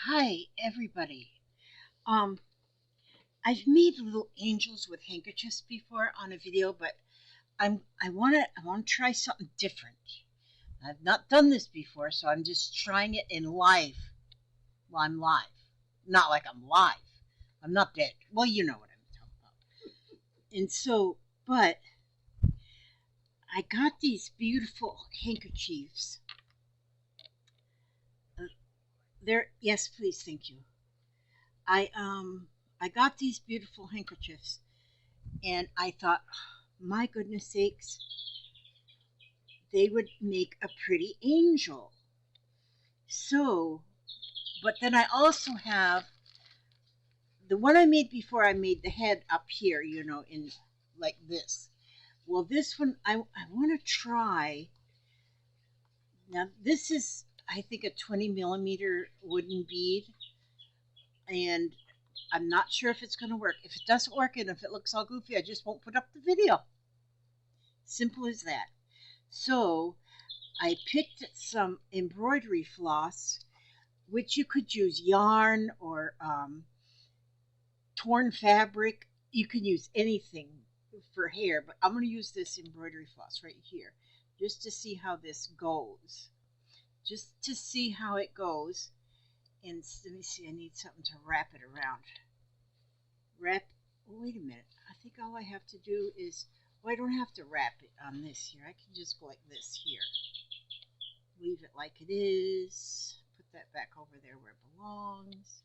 Hi, everybody. Um, I've made little angels with handkerchiefs before on a video, but I want to try something different. I've not done this before, so I'm just trying it in live while I'm live. Not like I'm live. I'm not dead. Well, you know what I'm talking about. And so, but I got these beautiful handkerchiefs. Uh, They're yes, please, thank you. I um I got these beautiful handkerchiefs and I thought, my goodness sakes, they would make a pretty angel. So, but then I also have the one I made before. I made the head up here, in like this. Well, this one I want to try. Now, this is, I think, a 20 millimeter wooden bead, and I'm not sure if it's going to work. If it doesn't work and if it looks all goofy, I just won't put up the video. Simple as that. So, I picked some embroidery floss, which you could use yarn or torn fabric. You can use anything for hair, but I'm going to use this embroidery floss right here just to see how this goes. Just to see how it goes. And let me see, I need something to wrap it around. Wrap, oh, wait a minute. I think all I have to do is, well, I don't have to wrap it on this here. I can just go like this here. Leave it like it is. Put that back over there where it belongs.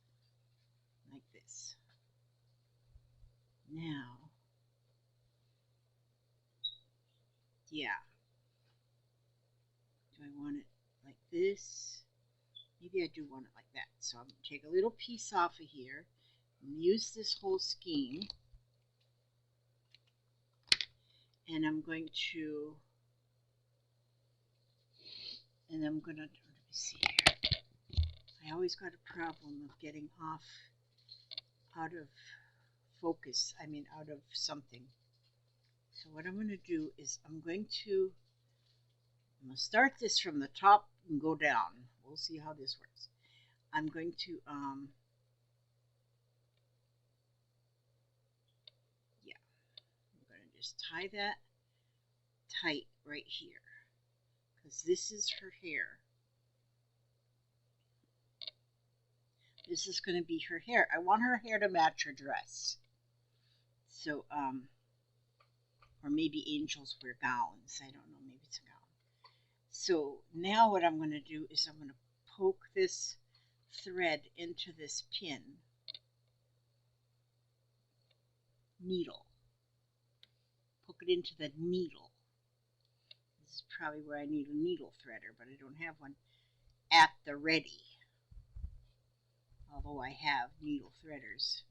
Like this. Now, yeah. Do I want it like this? Maybe I do want it like that. So I'm going to take a little piece off of here and use this whole skein. And I'm going to, let me see here. I always got a problem of getting out of focus. I mean, out of something. So what I'm going to do is I'm going to start this from the top and go down. We'll see how this works. I'm going to, yeah, I'm going to just tie that tight right here because this is her hair. This is going to be her hair. I want her hair to match her dress. So, or maybe angels wear gowns. I don't know. Maybe it's a gown. So now what I'm going to do is I'm going to poke this thread into this pin needle. Poke it into the needle. This is probably where I need a needle threader, but I don't have one at the ready. Although I have needle threaders.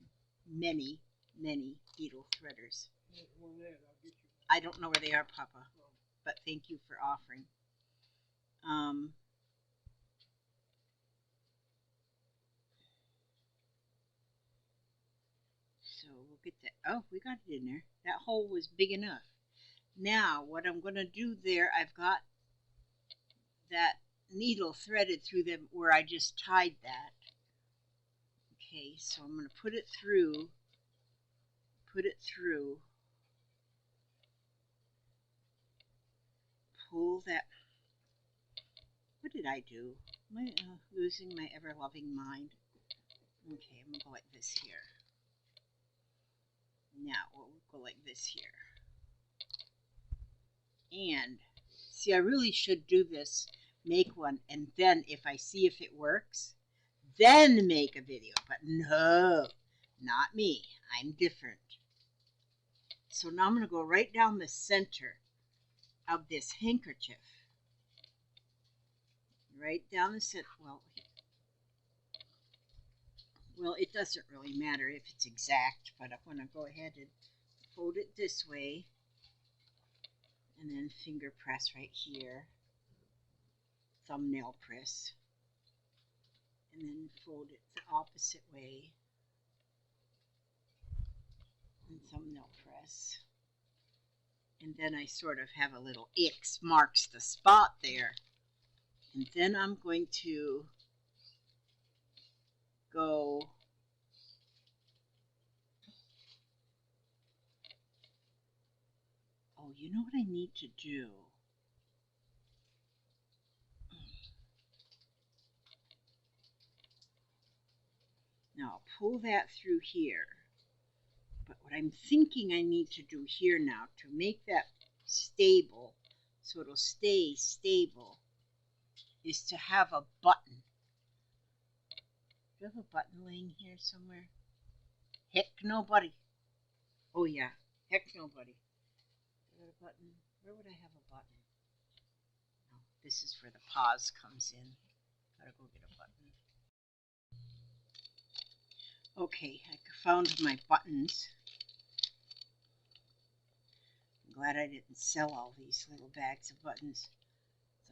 Many, many needle threaders. I don't know where they are, Papa, but thank you for offering. So we'll get that. Oh, we got it in there. That hole was big enough. Now, what I'm going to do there, I've got that needle threaded through them where I just tied that. Okay, so I'm going to put it through, pull that. What did I do? Am I losing my ever-loving mind? Okay, I'm going to go like this here. Now, we'll go like this here. And, see, I really should do this, make one, and then if I see if it works, then make a video. But no, not me. I'm different. So now I'm going to go right down the center of this handkerchief. Right down the center. Well, it doesn't really matter if it's exact, but I'm going to go ahead and fold it this way and then finger press right here, thumbnail press, and then fold it the opposite way and thumbnail press. And then I sort of have a little X marks the spot there. And then I'm going to go oh, you know what I need to do? Now I'll pull that through here. But what I'm thinking I need to do here now to make that stable, so it'll stay stable, is to have a button. Do you have a button laying here somewhere? Heck nobody. Oh yeah, heck nobody. Do I have a button? Where would I have a button? No, this is where the pause comes in. Gotta go get a button. Okay, I found my buttons. I'm glad I didn't sell all these little bags of buttons.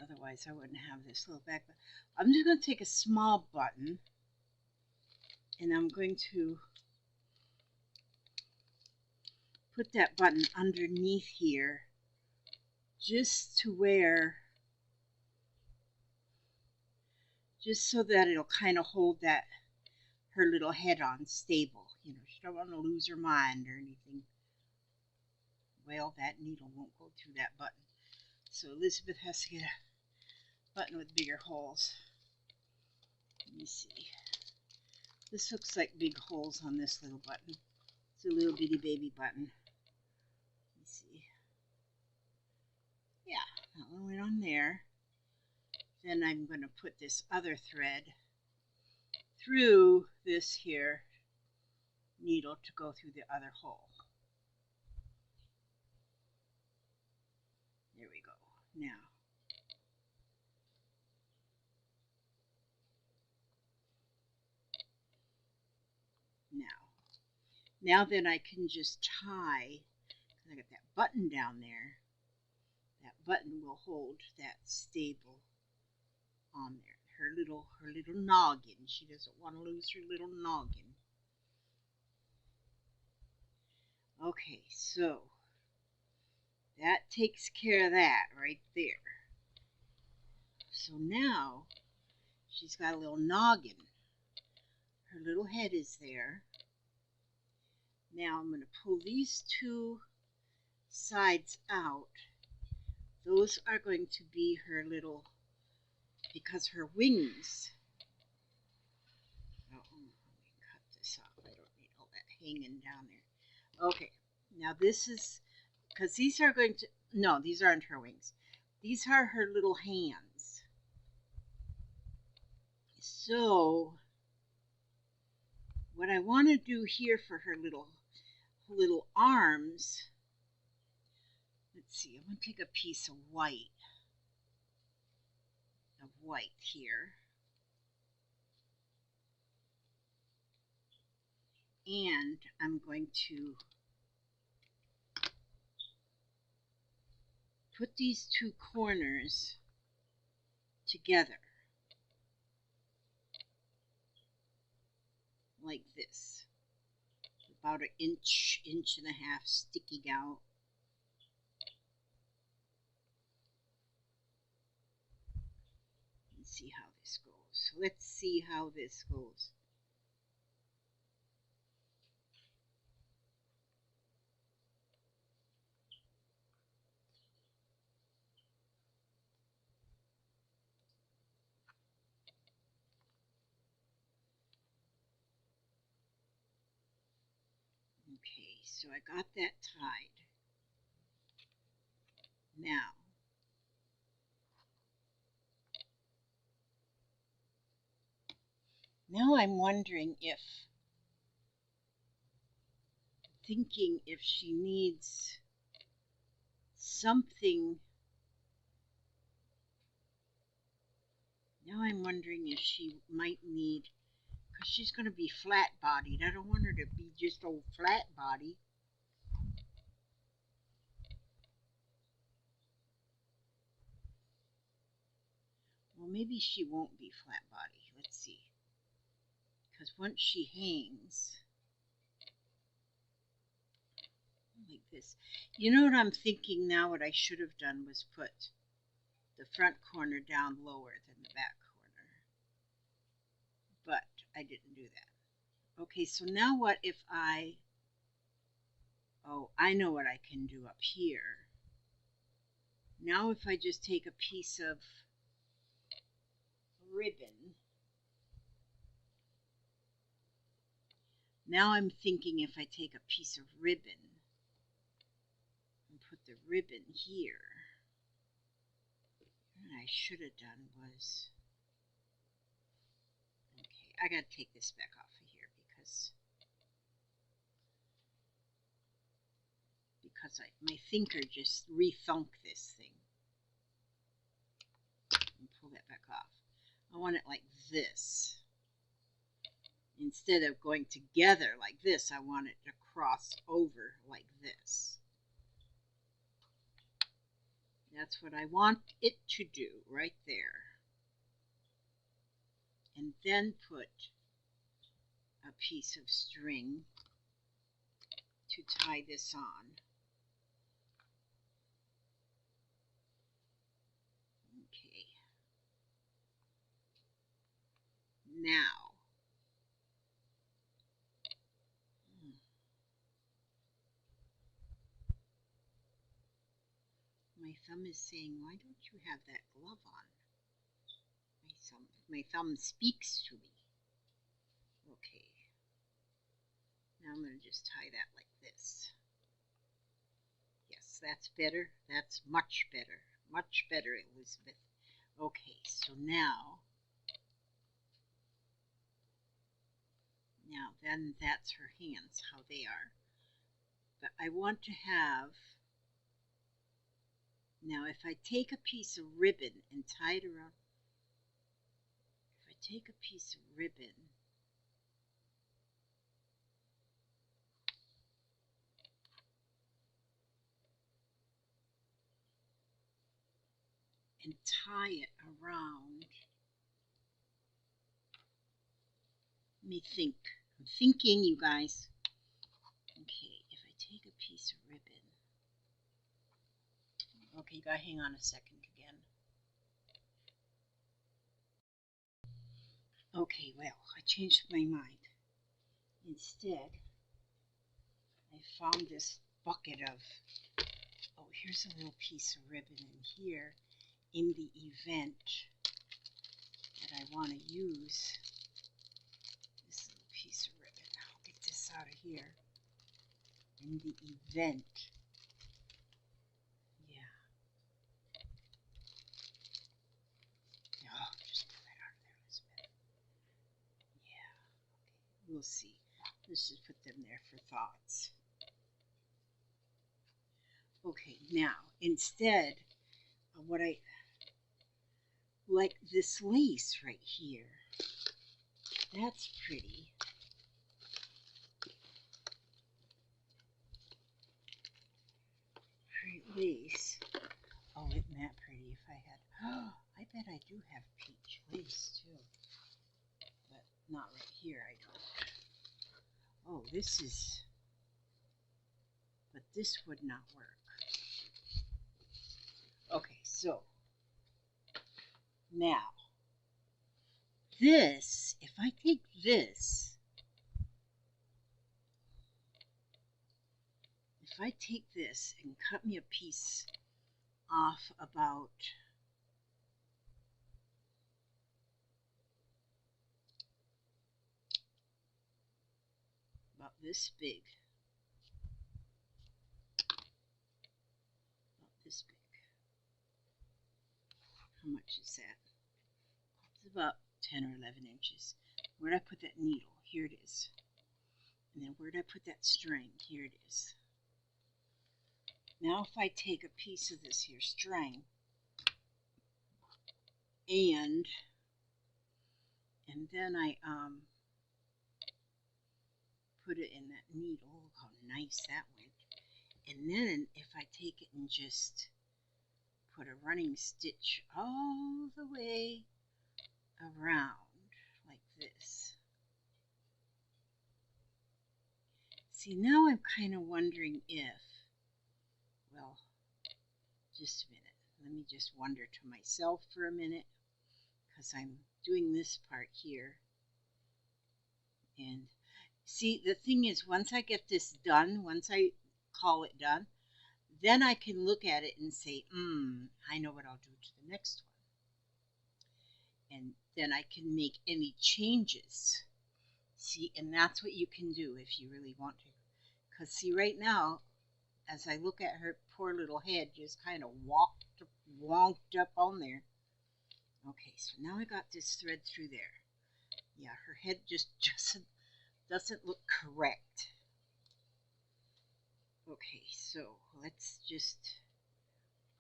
Otherwise I wouldn't have this little bag. I'm just going to take a small button and I'm going to put that button underneath here just to where, just so that it'll kind of hold that, her little head on stable. You know, she don't want to lose her mind or anything. Well, that needle won't go through that button. So Elizabeth has to get a button with bigger holes. Let me see. This looks like big holes on this little button. It's a little bitty baby button. Let me see. Yeah, that one went on there. Then I'm going to put this other thread through this here needle to go through the other hole. There we go. Now then I can just tie, I got that button down there. That button will hold that stable on there. Her little noggin. She doesn't want to lose her little noggin. Okay, so that takes care of that right there. So now she's got a little noggin. Her little head is there. Now I'm going to pull these two sides out. Those are going to be her little, because her wings. Oh, let me cut this off. I don't need all that hanging down there. Okay, now this is, because these are going to, no, these aren't her wings. These are her little hands. So what I want to do here for her little arms, let's see, I'm going to take a piece of white here, and I'm going to put these two corners together like this, about an inch and a half sticking out. And see how this goes. So let's see how this goes. Okay, so I got that tied. Now I'm wondering thinking if she needs something. Now I'm wondering if she might need, because she's going to be flat-bodied. I don't want her to be just old flat-body. Well, maybe she won't be flat-body. Let's see. Because once she hangs like this, you know what I'm thinking now? What I should have done was put the front corner down lower than the back corner. But I didn't do that. Okay, so now what if I know what I can do up here. Now if I just take a piece of ribbon, now I'm thinking if I take a piece of ribbon and put the ribbon here, what I should have done was, okay, I gotta take this back off of here because my thinker just re-thunk this thing. And pull that back off. I want it like this. Instead of going together like this, I want it to cross over like this. That's what I want it to do right there. And then put a piece of string to tie this on. Okay. Now, my thumb is saying, why don't you have that glove on? My thumb speaks to me. Okay. Now I'm going to just tie that like this. Yes, that's better. That's much better. Much better, Elizabeth. Okay, so now then that's her hands, how they are. But I want to have, now if I take a piece of ribbon and tie it around, if I take a piece of ribbon and tie it around, let me think. I'm thinking, you guys. Okay, if I take a piece of ribbon, okay, you gotta hang on a second again. Okay, well, I changed my mind. Instead, I found this bucket of, oh, here's a little piece of ribbon in here in the event that I want to use this little piece of ribbon. I'll get this out of here. In the event. Yeah. Oh, just pull that out of there, Elizabeth. Yeah. Okay, we'll see. Let's just put them there for thoughts. Okay, now, instead of what I like, this lace right here. That's pretty. Pretty lace. Oh, isn't that pretty? If I had, oh, I bet I do have peach lace too. But not right here, I don't. Oh, this is, but this would not work. Okay, so now this, if I take this, if I take this and cut me a piece off about this big, about this big. How much is that? It's about 10 or 11 inches. Where'd I put that needle? Here it is. And then where'd I put that string? Here it is. Now if I take a piece of this here string and then I put it in that needle, look how nice that went. And then if I take it and just put a running stitch all the way around like this. See, now I'm kind of wondering if, well, just a minute. Let me just wonder to myself for a minute, because I'm doing this part here. And see, the thing is, once I get this done, once I call it done, then I can look at it and say, I know what I'll do to the next one. And then I can make any changes. See, and that's what you can do if you really want to. Because see, right now, as I look at her poor little head just kind of wonked up on there. Okay, so now I got this thread through there. Yeah, her head just doesn't look correct. Okay, so let's just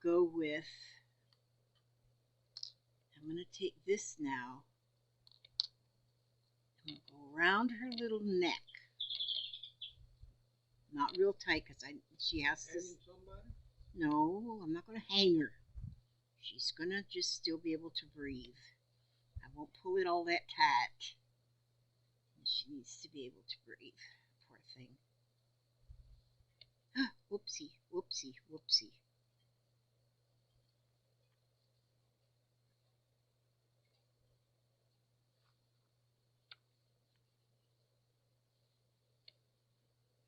go with, I'm going to take this now. I'm going to go around her little neck. Not real tight because she has to. No, I'm not going to hang her. She's going to just still be able to breathe. I won't pull it all that tight. She needs to be able to breathe. Poor thing. Whoopsie, whoopsie, whoopsie.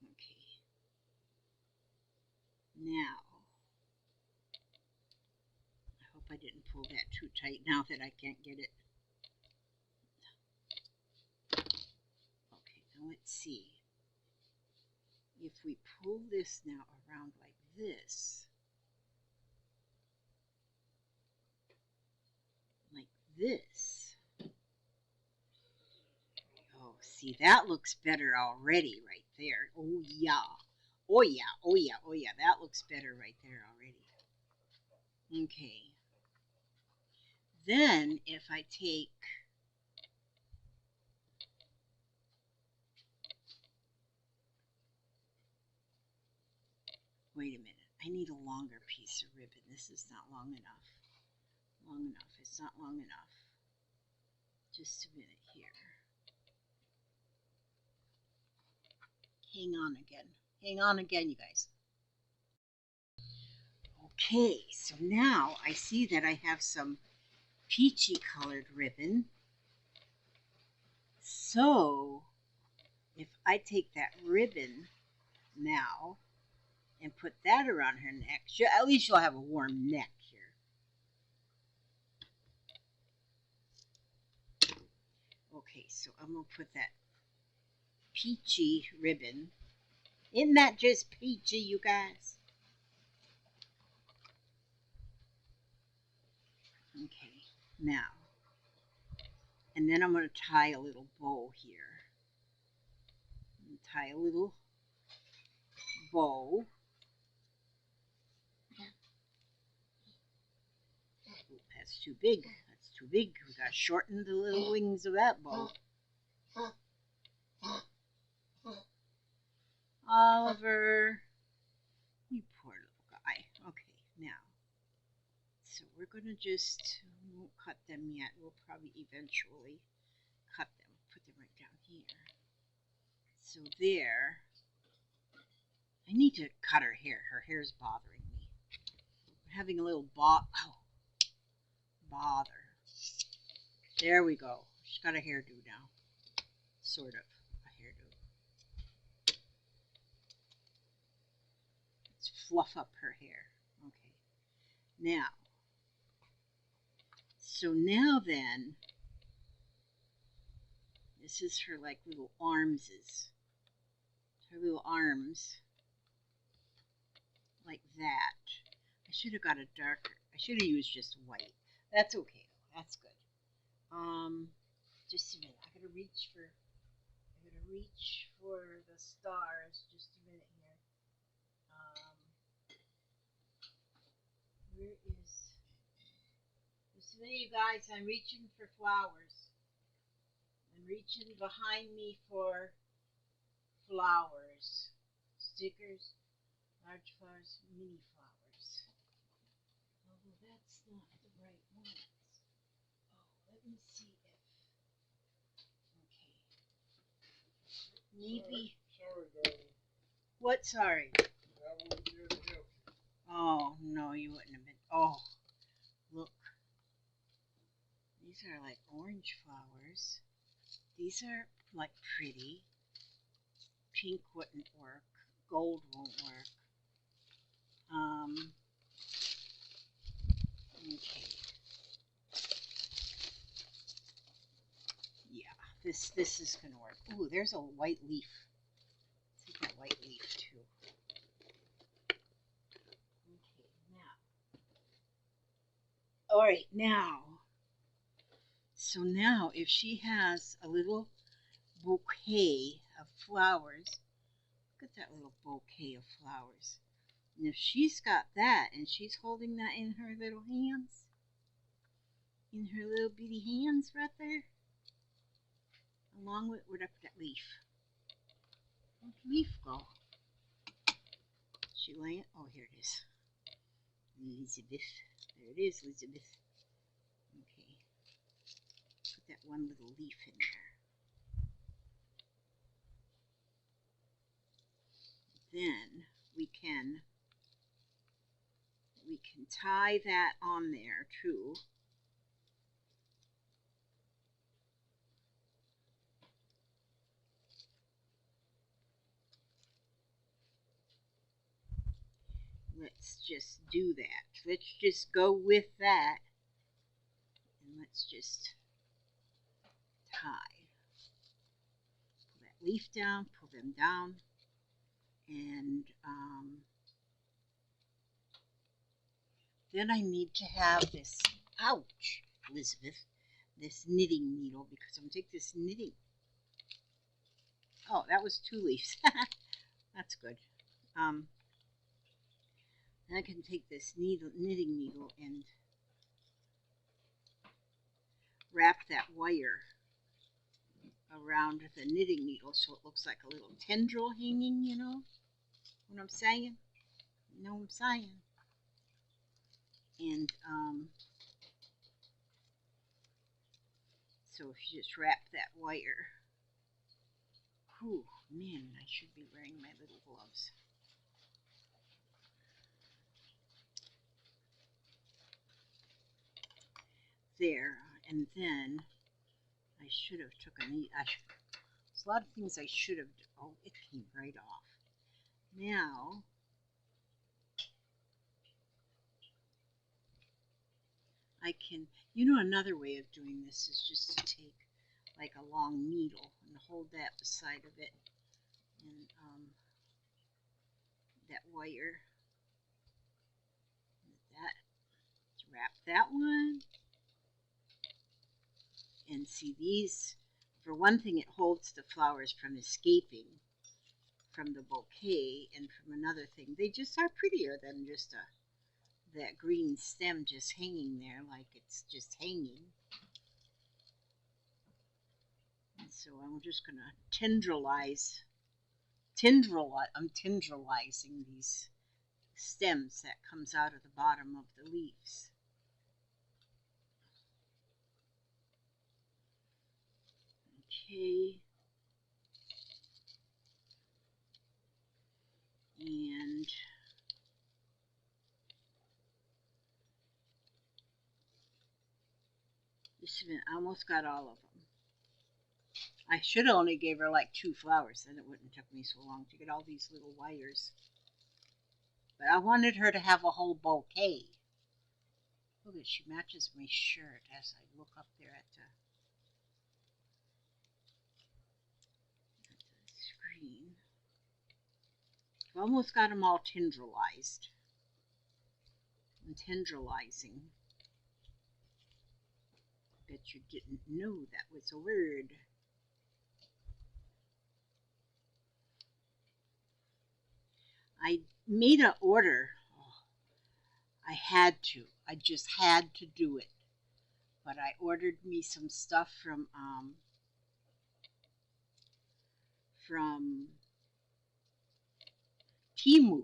Okay. Now, I hope I didn't pull that too tight now that I can't get it. Okay, now let's see. If we pull this now around like this, oh, see, that looks better already right there. Oh, yeah. Oh, yeah. Oh, yeah. Oh, yeah. That looks better right there already. Okay. Then, if I take, wait a minute. I need a longer piece of ribbon. This is not long enough. Long enough. It's not long enough. Just a minute here. Hang on again. Hang on again, you guys. Okay, so now I see that I have some peachy colored ribbon. So if I take that ribbon now and put that around her neck, at least she'll have a warm neck here. Okay, so I'm going to put that peachy ribbon. Isn't that just peachy, you guys? Okay, now, and then I'm going to tie a little bow here. Tie a little bow. Ooh, that's too big. That's too big. We got to shorten the little wings of that bow. Oliver, you poor little guy. Okay, now, so we're going to just, we won't cut them yet. We'll probably eventually cut them. Put them right down here. So there. I need to cut her hair. Her hair's bothering me. We're having a little bother. There we go. She's got a hairdo now. Sort of a hairdo. Let's fluff up her hair. Okay. Now. So now then, this is her like little armses. Her little arms. Like that. I should have got a darker. I should have used just white. That's okay though. That's good. Just a minute. I gotta reach for the stars. Just a minute here. Where is? Just a minute, you guys. I'm reaching for flowers. I'm reaching behind me for flowers, stickers, large flowers, mini flowers. Oh, that's not the right ones. Oh, let me see if. Okay. Maybe. Sorry, darling. What? Sorry. I won't be able to help you. Oh no, you wouldn't have been. Oh, look. These are like orange flowers. These are like pretty. Pink wouldn't work. Gold won't work. Okay. Yeah, this is gonna work. Ooh, there's a white leaf. Let's take that white leaf too. Okay, now. All right, now. So now, if she has a little bouquet of flowers, look at that little bouquet of flowers. And if she's got that and she's holding that in her little hands, in her little bitty hands right there, along with where'd I put that leaf? Where'd the leaf go? She laying? Oh, here it is. Elizabeth. There it is, Elizabeth. Okay. Put that one little leaf in there. Then we can tie that on there too. Let's just do that. Let's just go with that. And let's just tie. Pull that leaf down, pull them down. And then I need to have this, ouch, Elizabeth, this knitting needle, because I'm going to take this knitting. Oh, that was 2 leaves. That's good. And I can take this knitting needle and wrap that wire around the knitting needle so it looks like a little tendril hanging, you know what I'm saying? You know what I'm saying? And so if you just wrap that wire, whew, man, I should be wearing my little gloves. There, and then I should have took a neat. There's a lot of things I should have. Oh, it came right off. Now I can. Another way of doing this is just to take like a long needle and hold that beside of it, and that wire. That wrap that one. And see, these, for one thing, it holds the flowers from escaping from the bouquet, and from another thing, they just are prettier than just that green stem just hanging there like it's just hanging. And so I'm just going to I'm tendrilizing these stems that comes out of the bottom of the leaves. Okay. And I almost got all of them. I should have only gave her like 2 flowers, then it wouldn't have took me so long to get all these little wires. But I wanted her to have a whole bouquet. Look at, she matches my shirt as I look up there at the screen. I almost got them all tendrilized. I'm tendrilizing. Bet you didn't know that was a word. I made an order. Oh, I had to. I just had to do it. But I ordered me some stuff from Temu.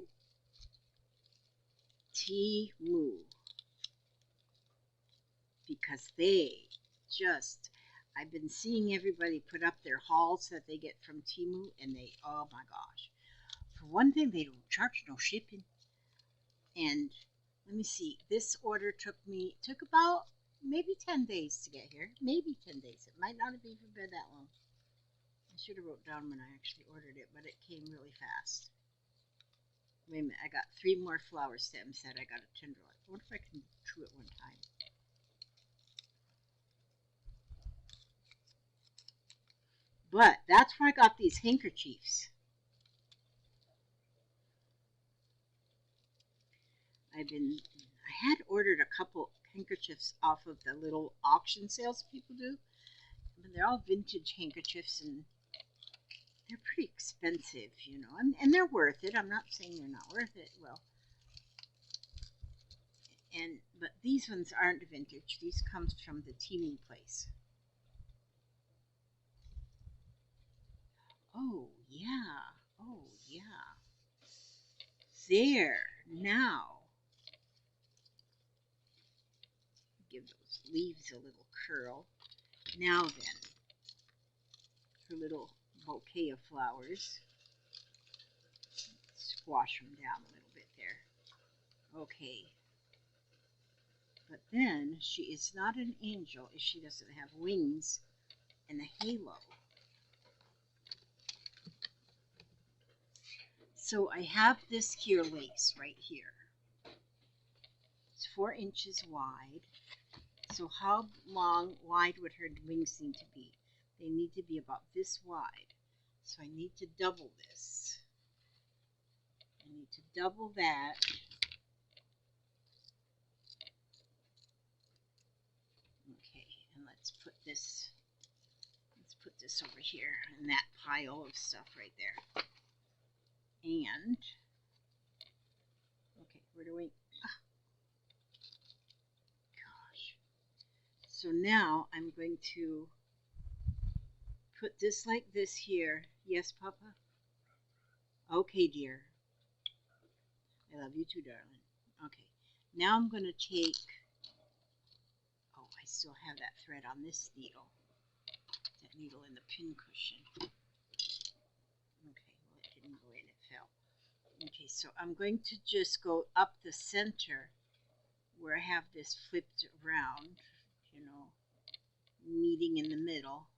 Because I've been seeing everybody put up their hauls that they get from Temu, and oh my gosh. For one thing, they don't charge no shipping. And let me see, this order took about maybe 10 days to get here. Maybe 10 days. It might not have even been that long. should have wrote down when I actually ordered it, but it came really fast. Wait a minute, I got 3 more flower stems that I got a tendril. I wonder if I can do 2 at one time. But that's where I got these handkerchiefs. I had ordered a couple handkerchiefs off of the little auction sales people do. But they're all vintage handkerchiefs and they're pretty expensive, you know, and they're worth it. I'm not saying they're not worth it. Well, but these ones aren't vintage. These comes from the teaming place. Oh yeah, oh yeah. There, now. Give those leaves a little curl. Now then, her little bouquet of flowers. Squash them down a little bit there. Okay. But then she is not an angel if she doesn't have wings and a halo. So I have this here lace right here. It's 4 inches wide. So how wide would her wings need to be? They need to be about this wide. So I need to double this. I need to double that. Okay, and let's put this over here in that pile of stuff right there. And okay, where do we? Gosh. So now I'm going to put this like this here. Yes, Papa? Okay, dear. I love you too, darling. Okay. Now I'm going to take, oh, I still have that thread on this needle. That needle in the pin cushion. Okay, well, it didn't go in, it fell. Okay, so I'm going to just go up the center where I have this flipped around, you know, meeting in the middle.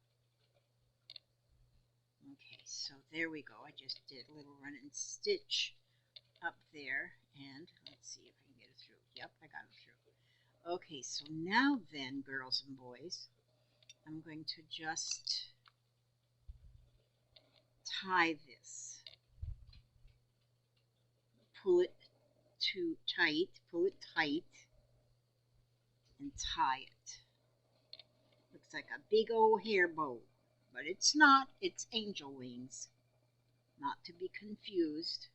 Okay, so there we go. I just did a little run and stitch up there, and let's see if I can get it through. Yep, I got it through. Okay, so now then, girls and boys, I'm going to just tie this. Pull it pull it tight, and tie it. Looks like a big old hair bow, but it's not. It's angel wings, not to be confused.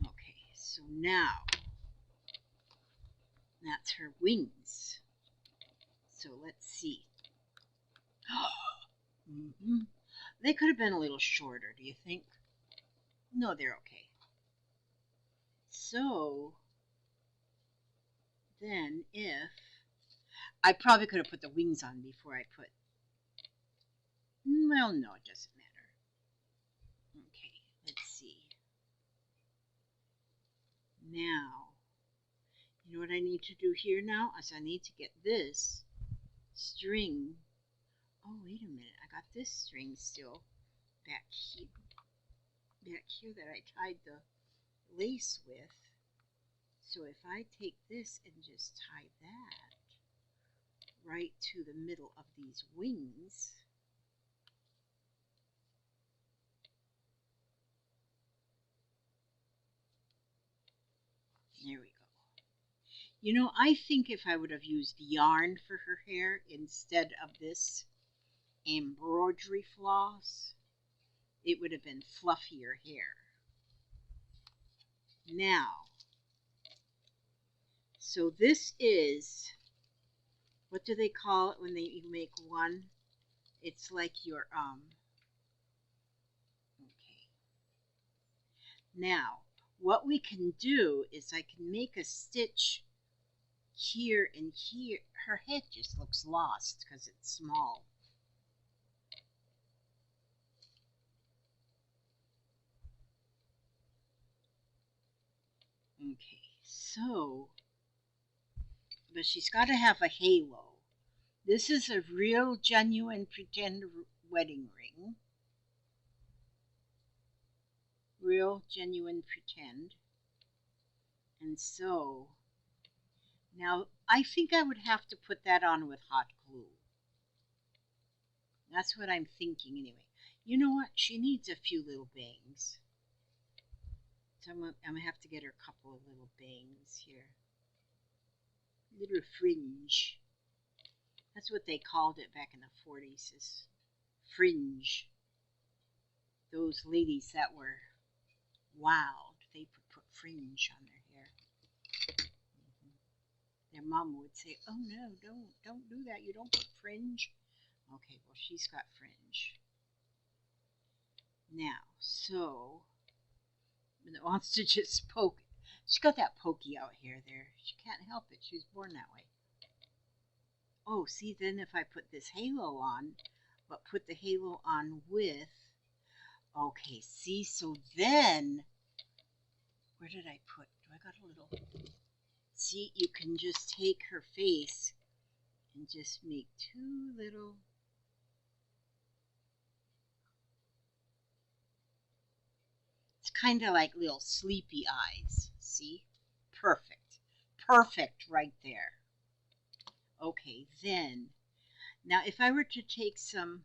Okay, so now that's her wings. So let's see. They could have been a little shorter, do you think? No, they're okay. So then if I probably could have put the wings on before I put, well, no, it doesn't matter. Okay, let's see. Now, you know what I need to do here now? Is I need to get this string. Oh, wait a minute. I got this string still back here that I tied the lace with. So if I take this and just tie that right to the middle of these wings, there we go. You know, I think if I would have used yarn for her hair instead of this embroidery floss, it would have been fluffier hair. Now, so this is, what do they call it when you make one? It's like your, okay. Now, what we can do is I can make a stitch here and here. Her head just looks lost because it's small. Okay, so, but she's got to have a halo. This is a real, genuine, pretend wedding ring. Real, genuine, pretend. And so, now I think I would have to put that on with hot glue. That's what I'm thinking anyway. You know what? She needs a few little bangs. So I'm gonna have to get her a couple of little bangs here. Little fringe. That's what they called it back in the 40s, is fringe. Those ladies that were wild, they would put fringe on their hair. Their mom would say, "Oh no, don't do that. You don't put fringe." Okay, well, she's got fringe. Now, so when it wants to just poke, she's got that pokey out here there. She can't help it. She was born that way. Oh, see, then if I put this halo on, but put the halo on with, okay, see, so then, where did I put, do I got a little, see, you can just take her face and just make two little, it's kind of like little sleepy eyes, see? Perfect. Perfect right there. Okay, then, now if I were to take some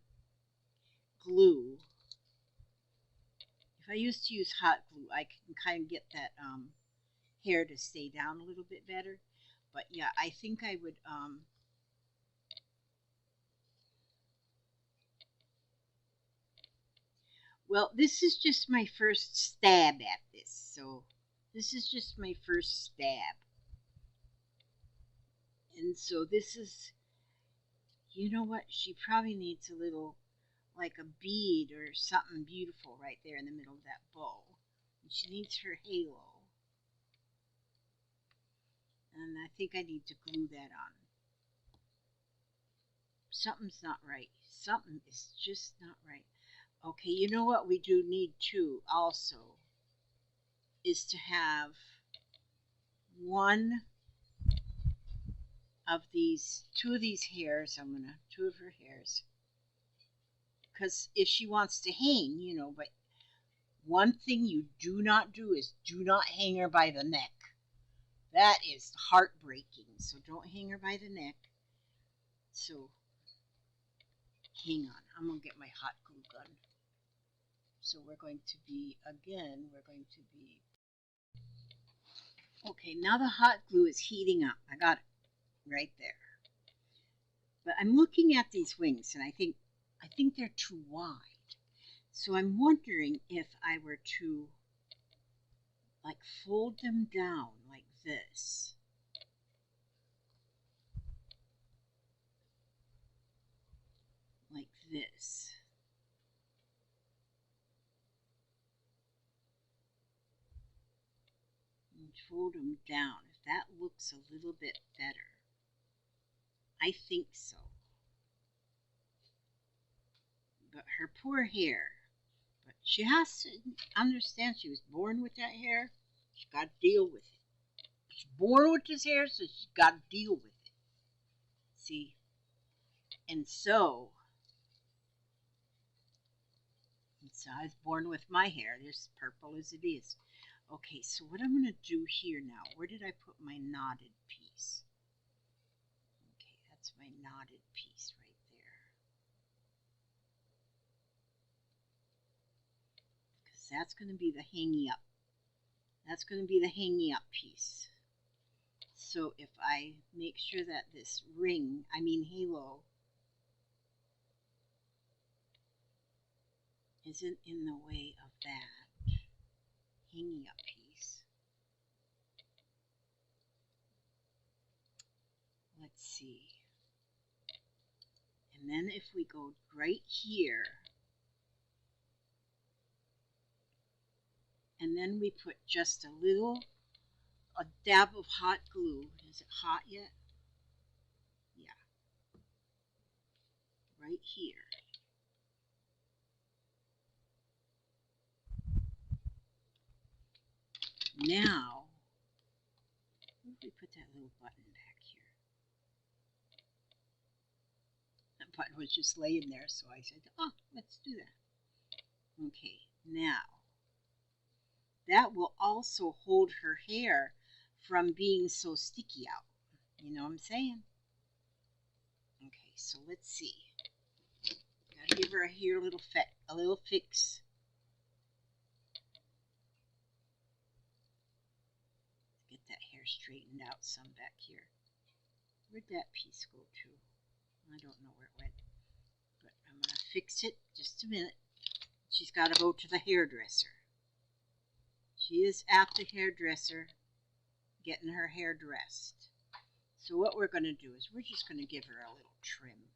glue, if I used to use hot glue, I can kind of get that hair to stay down a little bit better. But yeah, I think I would, well, this is just my first stab at this. So this is just my first stab. And so this is, you know what? She probably needs a little, like a bead or something beautiful right there in the middle of that bow. And she needs her halo. And I think I need to glue that on. Something's not right. Something is just not right. Okay, you know what we do need too also is to have one of these, two of these hairs, two of her hairs, because if she wants to hang, you know, but one thing you do not do is do not hang her by the neck. That is heartbreaking, so don't hang her by the neck. So, hang on, I'm going to get my hot glue gun. So we're going to be, again, okay, now the hot glue is heating up. I got it right there. But I'm looking at these wings, and I think they're too wide. So I'm wondering if I were to, like, fold them down like this. Like this. And fold them down. If that looks a little bit better. I think so. But her poor hair. But she has to understand she was born with that hair. She's got to deal with it. She's born with this hair, so she's got to deal with it. See? And so I was born with my hair, this purple as it is. Okay, so what I'm going to do here now, where did I put my knotted piece? Okay, that's my knotted piece right there. Because that's going to be the hanging up. That's going to be the hanging up piece. So if I make sure that this ring, halo, isn't in the way of that hanging up piece. Let's see. And then if we go right here, and then we put just a dab of hot glue. Is it hot yet? Yeah. Right here. Now, where did we put that little button back here? bun was just laying there, so I said, oh, let's do that. Okay, now that will also hold her hair from being so sticky out. You know what I'm saying? Okay, so let's see. Gotta give her a hair a little fix. Get that hair straightened out some back here. Where'd that piece go to? I don't know where it went. But I'm going to fix it just a minute. She's got to go to the hairdresser. She is at the hairdresser getting her hair dressed. So what we're going to do is we're just going to give her a little trim.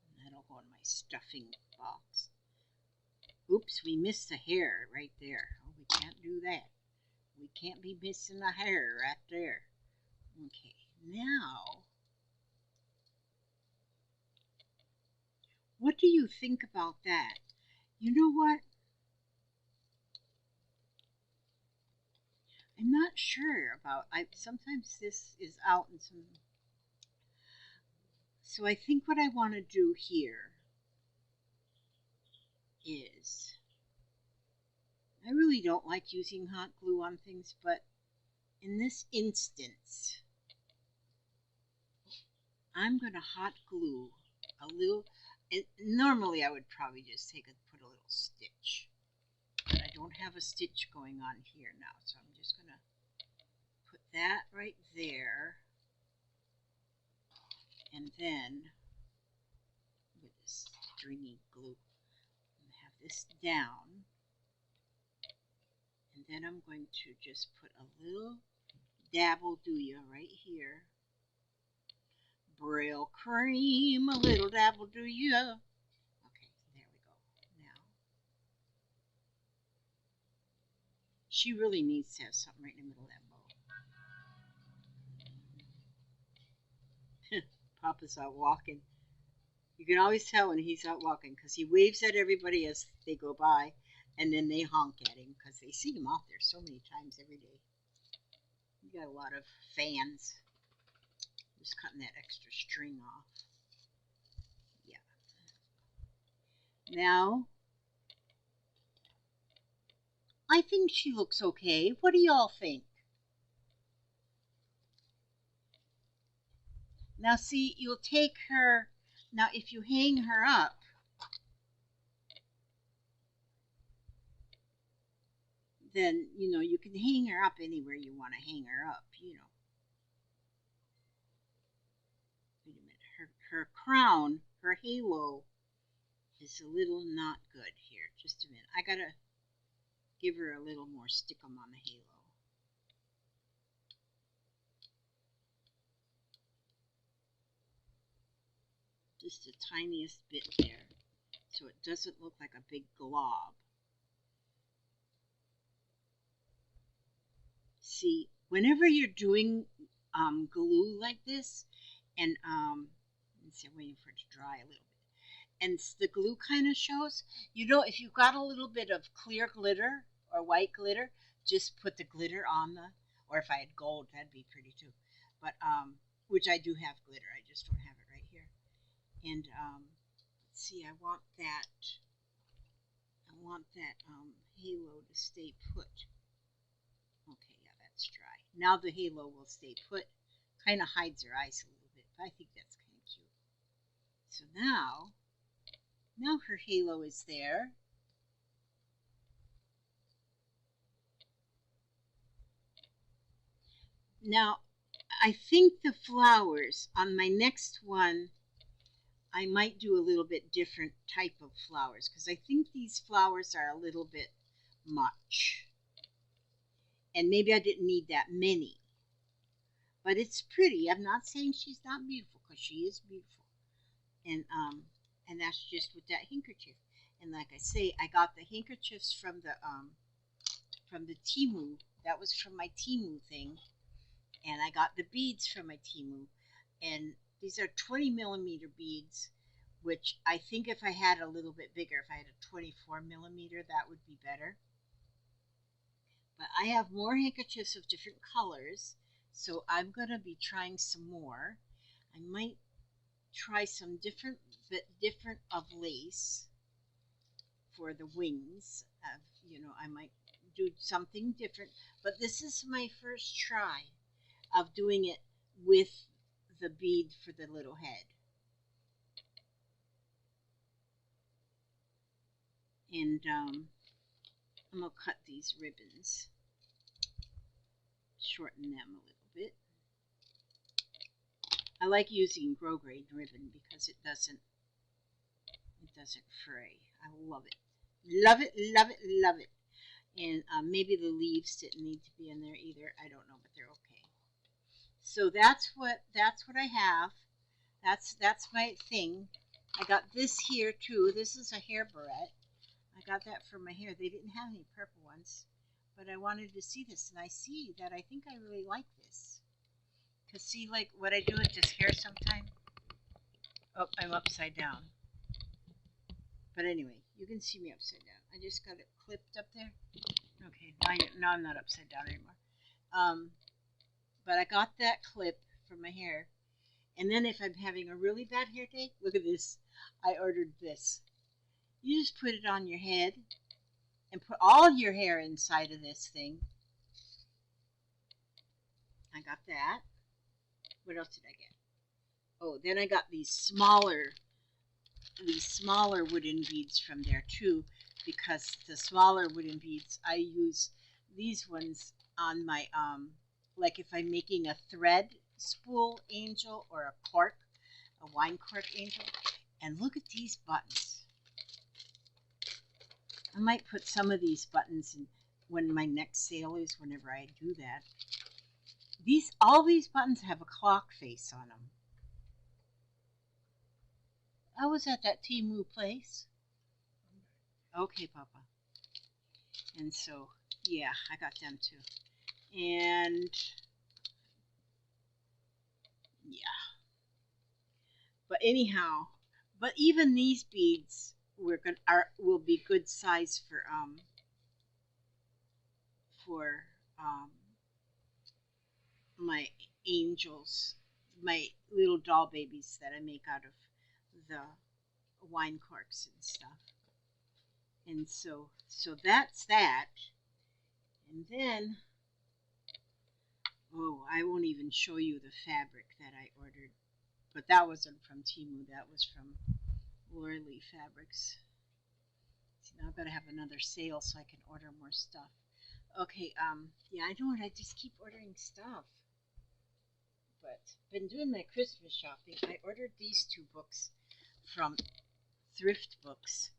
And that'll go in my stuffing box. Oops, we missed the hair right there. Oh, we can't do that. We can't be missing the hair right there. Okay, now, what do you think about that? You know what? I'm not sure about. Sometimes this is out and some. So I think what I want to do here is, I really don't like using hot glue on things, but in this instance, I'm going to hot glue a little. Normally I would probably just put a little stitch, but I don't have a stitch going on here now, so I'm just going to put that right there, and then with this stringy glue, I'm going to have this down, and then I'm going to just put a little dabble-do-ya right here. Braille cream, a little dabble-do-ya. Okay, there we go. Now, she really needs to have something right in the middle of that bow. Papa's out walking. You can always tell when he's out walking because he waves at everybody as they go by, and then they honk at him because they see him out there so many times every day. You got a lot of fans. Just cutting that extra string off. Yeah. Now, I think she looks okay. What do y'all think? Now see, you'll take her, now if you hang her up, then, you know, you can hang her up anywhere you want to hang her up, you know. Wait a minute, her crown, her halo is a little not good here. Just a minute. I gotta give her a little more stickum on the halo. Just the tiniest bit there, so it doesn't look like a big glob. See, whenever you're doing glue like this, and I'm waiting for it to dry a little bit, and the glue kind of shows, you know, if you've got a little bit of clear glitter or white glitter, just put the glitter on the, or if I had gold, that'd be pretty too. But which I do have glitter, I just don't have it right here. And let's see, I want that halo to stay put. Okay, yeah, that's dry. Now the halo will stay put. Kind of hides her eyes a little bit, but I think that's kind of cute. So now her halo is there. Now, I think the flowers on my next one, I might do a little bit different type of flowers because I think these flowers are a little bit much. And maybe I didn't need that many. But it's pretty. I'm not saying she's not beautiful because she is beautiful. And that's just with that handkerchief. And like I say, I got the handkerchiefs from the Temu. That was from my Temu thing. And I got the beads from my Temu. And these are 20 millimeter beads, which I think if I had a little bit bigger, if I had a 24 millimeter, that would be better. But I have more handkerchiefs of different colors. So I'm going to be trying some more. I might try some different of lace for the wings. I might do something different, but this is my first try of doing it with the bead for the little head. And I'm going to cut these ribbons, shorten them a little bit. I like using grosgrain ribbon because it doesn't fray. I love it. Love it, love it, love it. And maybe the leaves didn't need to be in there either. I don't know, but they're okay. So that's what I have. That's my thing. I got this here too. This is a hair barrette. I got that for my hair. They didn't have any purple ones, but I wanted to see this, and I see that I think I really like this. Cause see, like what I do with this hair sometimes. Oh, I'm upside down. But anyway, you can see me upside down. I just got it clipped up there. Okay, now I'm not upside down anymore. But I got that clip for my hair. And then if I'm having a really bad hair day, look at this. I ordered this. You just put it on your head and put all your hair inside of this thing. I got that. What else did I get? Oh, then I got these smaller wooden beads from there too, because the smaller wooden beads, I use these ones on my like if I'm making a thread spool angel or a wine cork angel. And look at these buttons. I might put some of these buttons in when my next sale is, whenever I do that. All these buttons have a clock face on them. I was at that Temu place. Okay, Papa. And so, yeah, I got them too. And yeah. But anyhow, but even these beads will be good size for my angels, my little doll babies that I make out of the wine corks and stuff. And so that's that. And then, oh, I won't even show you the fabric that I ordered. But that wasn't from Temu. That was from Laura Lee Fabrics. See, now I've got to have another sale so I can order more stuff. Okay, yeah, I know it. I just keep ordering stuff. But been doing my Christmas shopping. I ordered these two books from Thrift Books,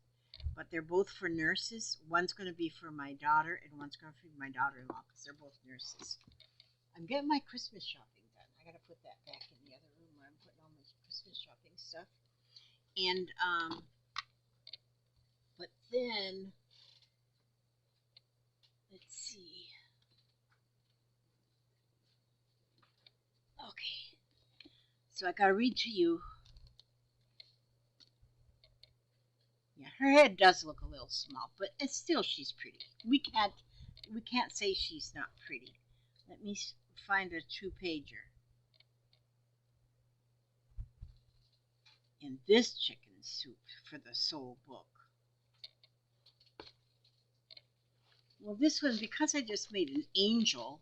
but they're both for nurses. One's going to be for my daughter, and one's going to be for my daughter-in-law because they're both nurses. I'm getting my Christmas shopping done. I got to put that back in the other room where I'm putting all my Christmas shopping stuff. And but then let's see. Okay, so I gotta read to you. Yeah, her head does look a little small, but it's still she's pretty. We can't say she's not pretty. Let me find a 2-pager. And this chicken soup for the soul book. Well, this one, because I just made an angel,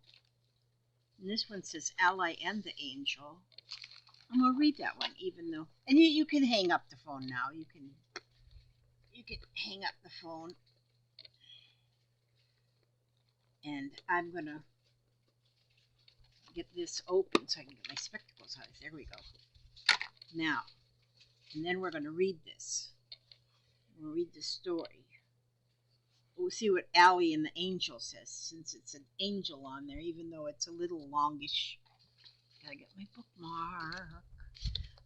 and this one says Ally and the Angel, I'm going to read that one, even though, and you can hang up the phone now. You can hang up the phone. And I'm going to get this open so I can get my spectacles on. There we go. Now, and then we're going to read this. We'll read the story. We'll see what Allie and the Angel says, since it's an angel on there, even though it's a little longish. Gotta get my bookmark.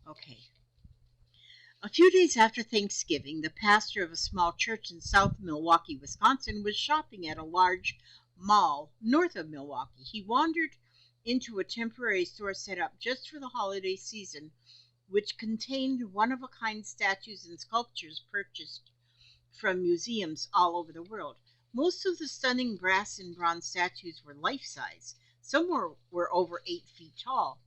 Okay. A few days after Thanksgiving, the pastor of a small church in South Milwaukee, Wisconsin, was shopping at a large mall north of Milwaukee. He wandered into a temporary store set up just for the holiday season, which contained one-of-a-kind statues and sculptures purchased from museums all over the world. Most of the stunning brass and bronze statues were life-size. Some were over 8 feet tall.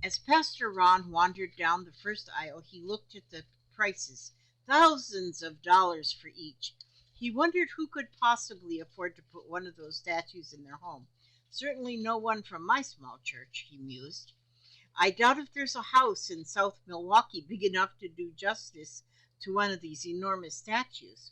As Pastor Ron wandered down the first aisle, he looked at the prices, thousands of dollars for each. He wondered who could possibly afford to put one of those statues in their home. Certainly no one from my small church, he mused. I doubt if there's a house in South Milwaukee big enough to do justice to one of these enormous statues.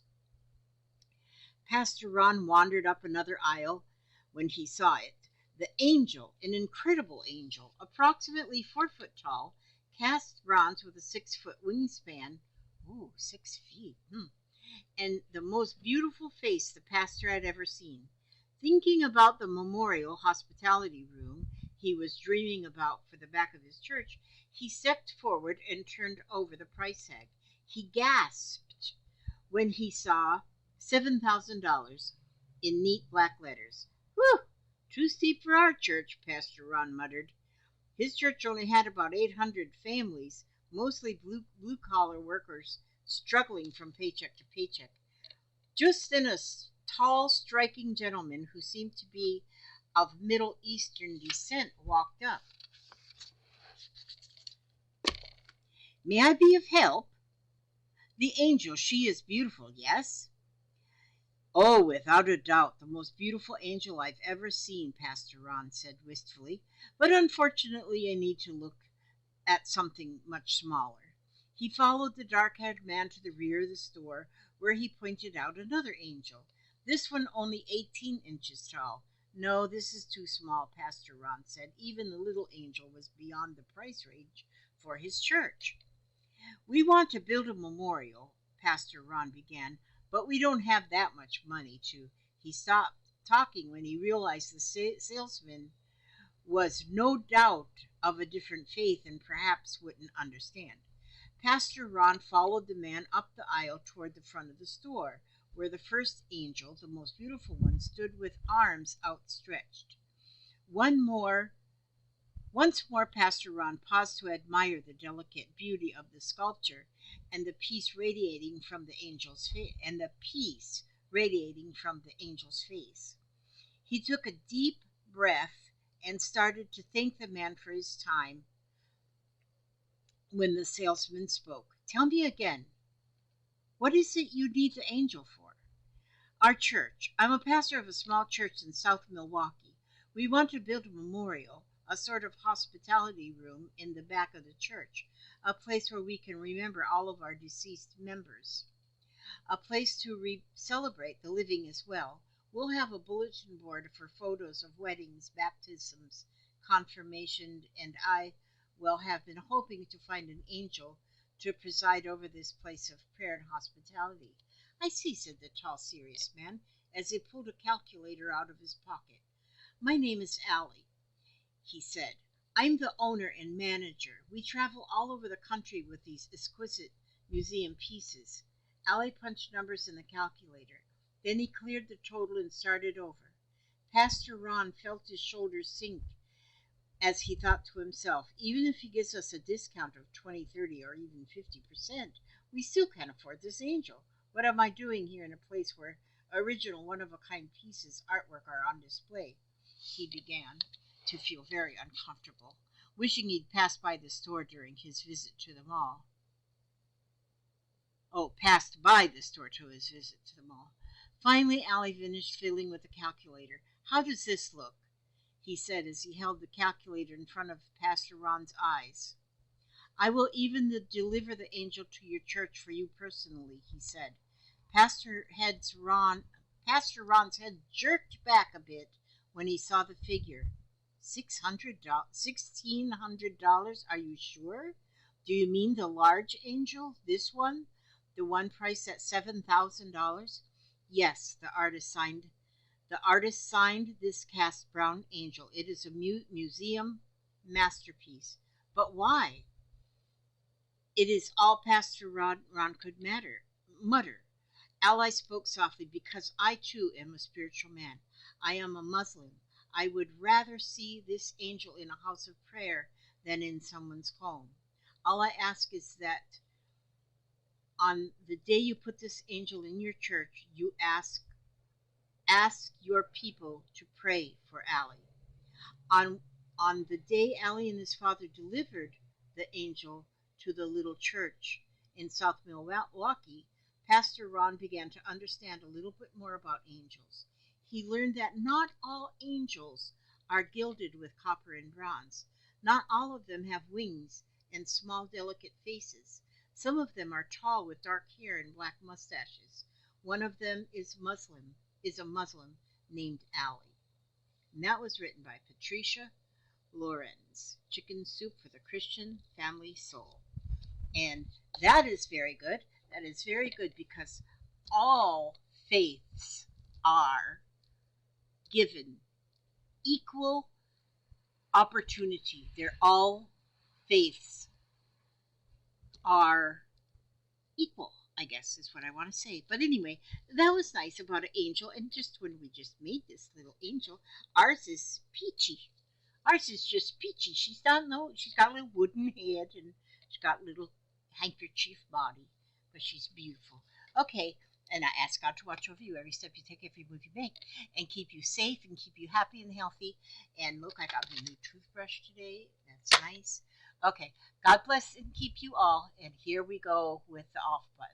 Pastor Ron wandered up another aisle when he saw it. The angel, an incredible angel, approximately 4 foot tall, cast bronze with a 6 foot wingspan. Ooh, 6 feet. And the most beautiful face the pastor had ever seen. Thinking about the memorial hospitality room he was dreaming about for the back of his church, he stepped forward and turned over the price tag. He gasped when he saw $7,000 in neat black letters. Whew! Too steep for our church, Pastor Ron muttered. His church only had about 800 families, mostly blue collar workers struggling from paycheck to paycheck. Just then a tall, striking gentleman who seemed to be of Middle Eastern descent walked up. May I be of help? The angel, she is beautiful, yes? Oh, without a doubt, the most beautiful angel I've ever seen, Pastor Ron said wistfully. But unfortunately, I need to look at something much smaller. He followed the dark-haired man to the rear of the store, where he pointed out another angel. This one only 18 inches tall. No, this is too small, Pastor Ron said. Even the little angel was beyond the price range for his church. We want to build a memorial, Pastor Ron began, but we don't have that much money to. He stopped talking when he realized the salesman was no doubt of a different faith and perhaps wouldn't understand. Pastor Ron followed the man up the aisle toward the front of the store, where the first angel, the most beautiful one, stood with arms outstretched. Once more, Pastor Ron paused to admire the delicate beauty of the sculpture and the peace radiating from the angel's face. He took a deep breath and started to thank the man for his time when the salesman spoke. Tell me again, what is it you need the angel for? Our church. I'm a pastor of a small church in South Milwaukee. We want to build a memorial, a sort of hospitality room in the back of the church, a place where we can remember all of our deceased members, a place to celebrate the living as well. We'll have a bulletin board for photos of weddings, baptisms, confirmation, and I have been hoping to find an angel to preside over this place of prayer and hospitality. I see, said the tall, serious man, as he pulled a calculator out of his pocket. My name is Allie, he said. I'm the owner and manager. We travel all over the country with these exquisite museum pieces. Allie punched numbers in the calculator. Then he cleared the total and started over. Pastor Ron felt his shoulders sink as he thought to himself, even if he gives us a discount of 20, 30, or even 50%, we still can't afford this angel. What am I doing here in a place where original one-of-a-kind pieces, artwork are on display? He began to feel very uncomfortable, wishing he'd passed by the store during his visit to the mall. Passed by the store to his visit to the mall. Finally, Allie finished fiddling with the calculator. How does this look? He said as he held the calculator in front of Pastor Ron's eyes. I will even deliver the angel to your church for you personally, he said. Pastor Ron's head jerked back a bit when he saw the figure. $1,600? Are you sure? Do you mean the large angel? This one? The one priced at $7,000? Yes, the artist signed this cast brown angel. It is a museum masterpiece. But why? It is all Pastor Ron could mutter. Ally spoke softly, because I too am a spiritual man. I am a Muslim. I would rather see this angel in a house of prayer than in someone's home. All I ask is that on the day you put this angel in your church, you ask your people to pray for Allie. On on the day Allie and his father delivered the angel to the little church in South Milwaukee, Pastor Ron began to understand a little bit more about angels. He learned that not all angels are gilded with copper and bronze. Not all of them have wings and small, delicate faces. Some of them are tall with dark hair and black mustaches. One of them is a Muslim named Ali. And that was written by Patricia Lorenz, Chicken Soup for the Christian Family Soul. And that is very good. That is very good because all faiths are given equal opportunity. They're all faiths are equal, I guess is what I want to say. But anyway, that was nice about an angel. And just when we just made this little angel, ours is peachy. Ours is just peachy. She's not no. She's got a little wooden head and she's got a little handkerchief body, but she's beautiful. Okay, and I ask God to watch over you every step you take, every move you make, and keep you safe and keep you happy and healthy. And look, I got my new toothbrush today. That's nice. Okay, God bless and keep you all. And here we go with the off button.